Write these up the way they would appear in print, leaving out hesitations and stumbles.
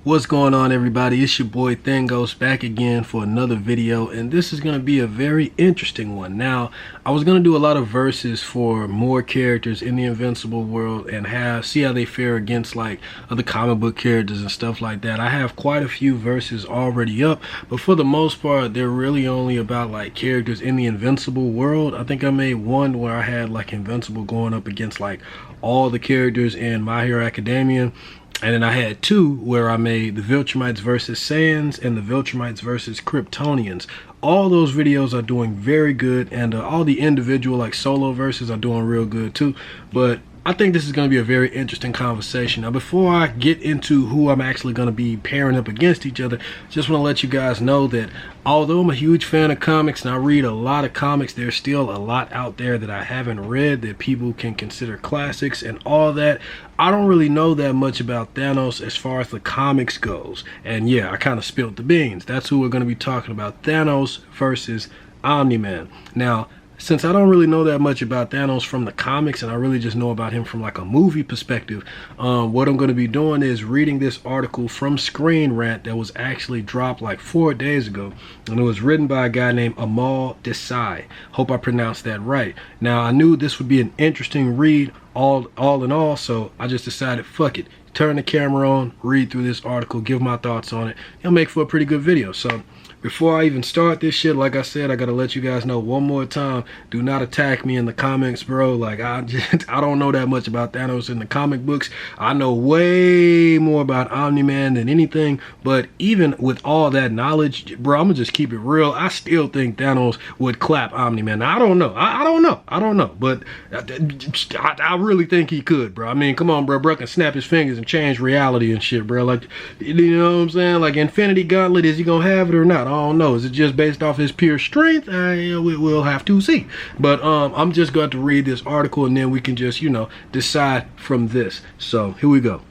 What's going on, everybody? It's your boy Thanos back again for another video, and this is going to be a very interesting one. Now, I was going to do a lot of verses for more characters in the Invincible world and see how they fare against like other comic book characters and stuff like that. I have quite a few verses already up, but for the most part, they're really only about like characters in the Invincible world. I think I made one where I had like Invincible going up against like all the characters in My Hero Academia. And then I had two where I made the Viltrumites versus Saiyans and the Viltrumites versus Kryptonians. All those videos are doing very good, and all the individual like solo verses are doing real good too. But I think this is going to be a very interesting conversation. Now, before I get into who I'm actually going to be pairing up against each other, just want to let you guys know that although I'm a huge fan of comics and I read a lot of comics, there's still a lot out there that I haven't read that people can consider classics and all that. I don't really know that much about Thanos as far as the comics goes. And yeah, I kind of spilled the beans. That's who we're going to be talking about. Thanos versus Omni-Man. Now, since I don't really know that much about Thanos from the comics, and I really just know about him from like a movie perspective, what I'm going to be doing is reading this article from Screen Rant that was actually dropped like 4 days ago, and it was written by a guy named Amal Desai. Hope I pronounced that right. Now, I knew this would be an interesting read all in all, so I just decided, fuck it, turn the camera on, read through this article, give my thoughts on it. It'll make for a pretty good video. So before I even start this shit, like I said, I gotta let you guys know one more time, do not attack me in the comments, bro. Like, I don't know that much about Thanos in the comic books. I know way more about Omni-Man than anything, but even with all that knowledge, bro, I'm gonna just keep it real. I still think Thanos would clap Omni-Man. Now, I don't know. I don't know, but I really think he could, bro. I mean, come on, bro can snap his fingers and change reality and shit, bro. Like, you know what I'm saying? Like, Infinity Gauntlet, is he gonna have it or not? I don't know. Is it just based off his pure strength? We'll have to see. But I'm just going to read this article, and then we can just, decide from this. So here we go.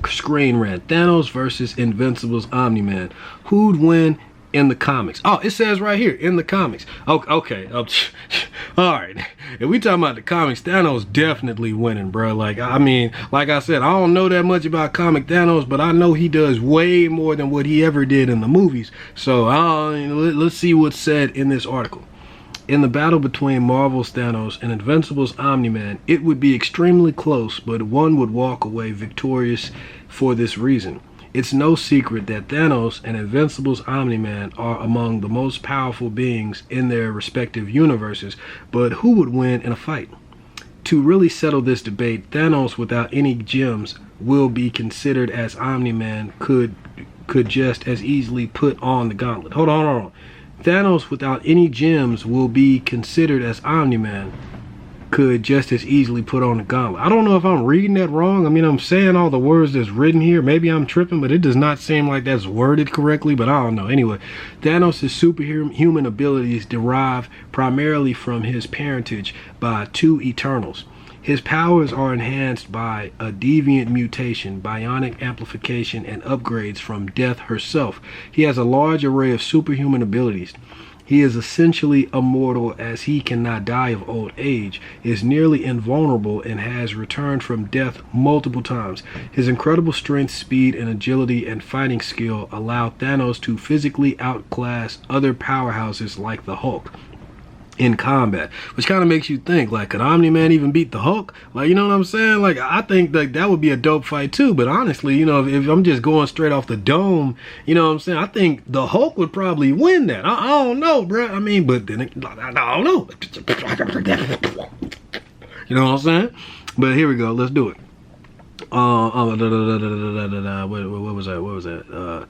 Screen Rant. Thanos versus Invincible's Omni-Man. Who'd win in the comics? Oh, it says right here, in the comics. Okay. All right. If we talking about the comics, Thanos definitely winning, bro. Like, I mean, like I said, I don't know that much about comic Thanos, but I know he does way more than what he ever did in the movies. So let's see what's said in this article. In the battle between Marvel's Thanos and Invincible's Omni-Man, it would be extremely close, but one would walk away victorious for this reason. It's no secret that Thanos and Invincible's Omni-Man are among the most powerful beings in their respective universes, but who would win in a fight? To really settle this debate, Thanos without any gems will be considered as Omni-Man could just as easily put on the gauntlet. Hold on. Thanos without any gems will be considered as Omni-Man could just as easily put on the gauntlet. I don't know if I'm reading that wrong. I mean, I'm saying all the words that's written here. Maybe I'm tripping, but it does not seem like that's worded correctly, but I don't know. Anyway, Thanos' superhuman abilities derive primarily from his parentage by two Eternals. His powers are enhanced by a deviant mutation, bionic amplification, and upgrades from Death herself. He has a large array of superhuman abilities. He is essentially immortal as he cannot die of old age, is nearly invulnerable, and has returned from death multiple times. His incredible strength, speed, and agility and fighting skill allow Thanos to physically outclass other powerhouses like the Hulk in combat, which kind of makes you think, like, could Omni-Man even beat the Hulk? Like, you know what I'm saying? Like, I think that would be a dope fight too, but honestly, if I'm just going straight off the dome, you know what I'm saying, I think the Hulk would probably win that. I don't know, bro. I mean, but then I don't know. You know what I'm saying? But here we go. Let's do it. What was that?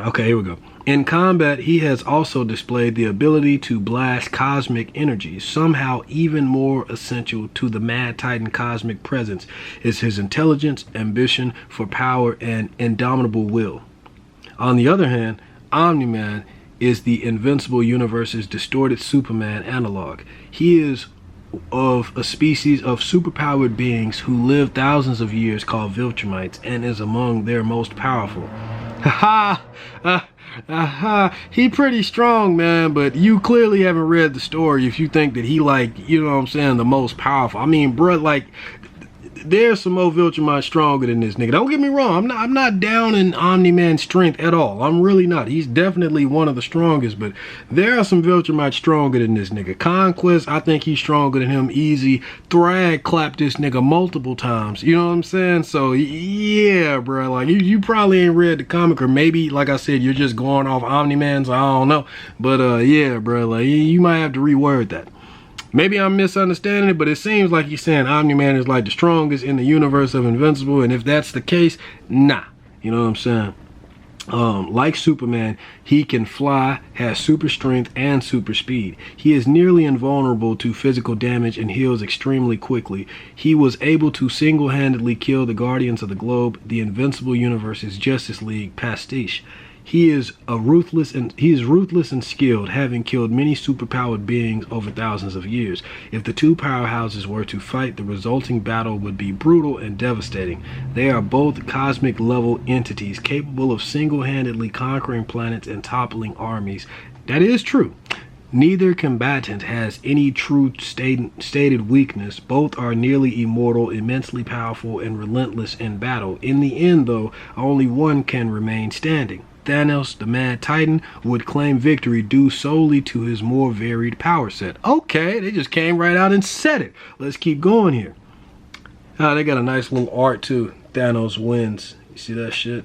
Okay, here we go. In combat, he has also displayed the ability to blast cosmic energy. Somehow even more essential to the Mad Titan cosmic presence is his intelligence, ambition for power, and indomitable will. On the other hand, Omni-Man is the Invincible universe's distorted Superman analog. He is of a species of superpowered beings who live thousands of years called Viltrumites and is among their most powerful. He pretty strong, man, but you clearly haven't read the story if you think that he, like, you know what I'm saying, the most powerful. I mean, bruh, like, there's some more Viltrumite stronger than this nigga. Don't get me wrong. I'm not down in Omni-Man's strength at all. I'm really not. He's definitely one of the strongest, but there are some Viltrumite stronger than this nigga. Conquest, I think he's stronger than him easy. Thrag clapped this nigga multiple times. You know what I'm saying? So yeah, bro. Like you probably ain't read the comic, or maybe, like I said, you're just going off Omni-Man, so I don't know. But yeah, bro. Like you might have to reword that. Maybe I'm misunderstanding it, but it seems like he's saying Omni-Man is like the strongest in the universe of Invincible, and if that's the case, nah. You know what I'm saying? Like Superman, he can fly, has super strength, and super speed. He is nearly invulnerable to physical damage and heals extremely quickly. He was able to single-handedly kill the Guardians of the Globe, the Invincible Universe's Justice League pastiche. He is ruthless and skilled, having killed many superpowered beings over thousands of years. If the two powerhouses were to fight, the resulting battle would be brutal and devastating. They are both cosmic level entities capable of single-handedly conquering planets and toppling armies. That is true. Neither combatant has any true stated weakness. Both are nearly immortal, immensely powerful, and relentless in battle. In the end, though, only one can remain standing. Thanos, the Mad Titan, would claim victory due solely to his more varied power set. Okay, they just came right out and said it. Let's keep going here. They got a nice little art too. Thanos wins. You see that shit?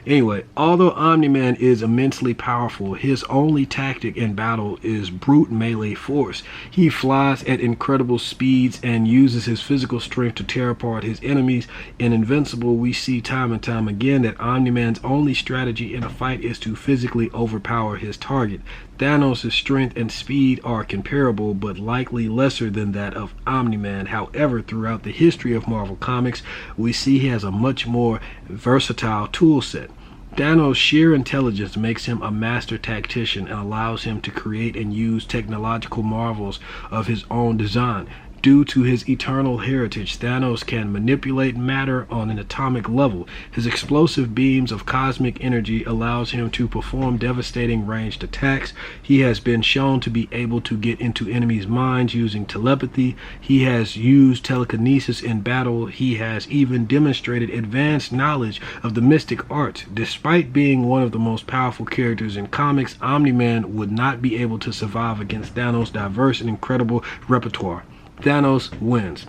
Anyway, although Omni-Man is immensely powerful, his only tactic in battle is brute melee force. He flies at incredible speeds and uses his physical strength to tear apart his enemies. In Invincible, we see time and time again that Omni-Man's only strategy in a fight is to physically overpower his target. Thanos' strength and speed are comparable, but likely lesser than that of Omni-Man. However, throughout the history of Marvel Comics, we see he has a much more versatile tool set. Thanos' sheer intelligence makes him a master tactician and allows him to create and use technological marvels of his own design. Due to his eternal heritage, Thanos can manipulate matter on an atomic level. His explosive beams of cosmic energy allows him to perform devastating ranged attacks. He has been shown to be able to get into enemies' minds using telepathy. He has used telekinesis in battle. He has even demonstrated advanced knowledge of the mystic arts. Despite being one of the most powerful characters in comics, Omni-Man would not be able to survive against Thanos' diverse and incredible repertoire. Thanos wins.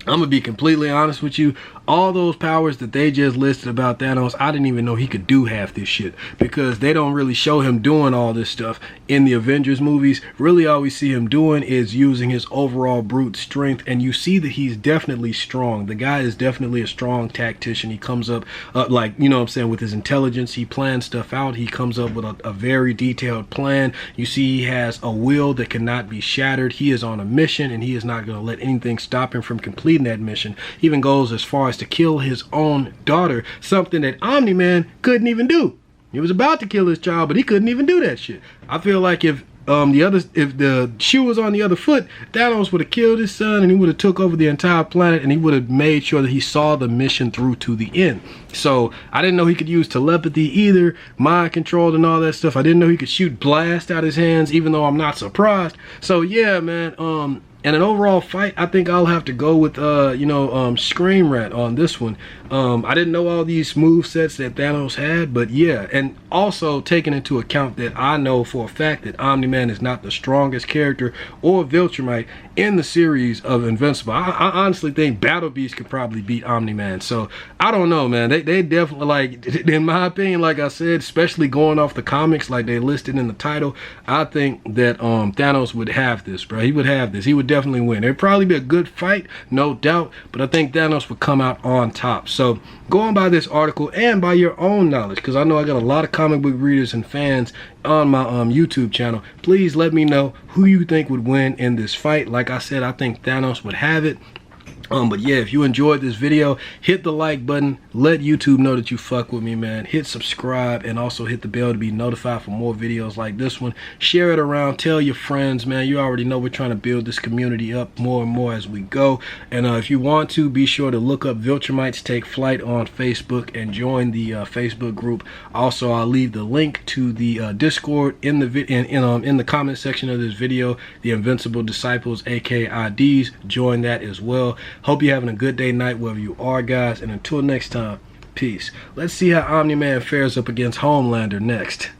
I'm gonna be completely honest with you. All those powers that they just listed about Thanos, I didn't even know he could do half this shit, because they don't really show him doing all this stuff in the Avengers movies. Really all we see him doing is using his overall brute strength, and you see that he's definitely strong. The guy is definitely a strong tactician. He comes up like, you know what I'm saying, with his intelligence. He plans stuff out. He comes up with a very detailed plan. You see he has a will that cannot be shattered. He is on a mission, and he is not going to let anything stop him from completing that mission. He even goes as far as to kill his own daughter, something that Omni-Man couldn't even do. He was about to kill his child, but he couldn't even do that shit. I feel like if the shoe was on the other foot, Thanos would have killed his son, and he would have took over the entire planet, and he would have made sure that he saw the mission through to the end. So I didn't know he could use telepathy either, mind control and all that stuff. I didn't know he could shoot blast out his hands, even though I'm not surprised. So yeah, man, in an overall fight, I think I'll have to go with, Scream Rat on this one. I didn't know all these move sets that Thanos had, but yeah. And also taking into account that I know for a fact that Omni-Man is not the strongest character or Viltrumite in the series of Invincible. I honestly think Battle Beast could probably beat Omni-Man. So I don't know, man. They definitely, like, in my opinion, like I said, especially going off the comics like they listed in the title, I think that Thanos would have this, bro. He would have this. He would definitely win. It'd probably be a good fight, no doubt, but I think Thanos would come out on top. So going by this article and by your own knowledge, because I know I got a lot of comic book readers and fans on my YouTube channel, please let me know who you think would win in this fight. Like I said, I think Thanos would have it. But yeah, if you enjoyed this video, hit the like button, let YouTube know that you fuck with me, man. Hit subscribe and also hit the bell to be notified for more videos like this one. Share it around, tell your friends, man. You already know we're trying to build this community up more and more as we go. And if you want to, be sure to look up Viltrumites Take Flight on Facebook and join the Facebook group. Also, I'll leave the link to the Discord in the in the comment section of this video. The Invincible Disciples, aka IDs, join that as well. Hope you're having a good day, night, wherever you are, guys. And until next time, peace. Let's see how Omni-Man fares up against Homelander next.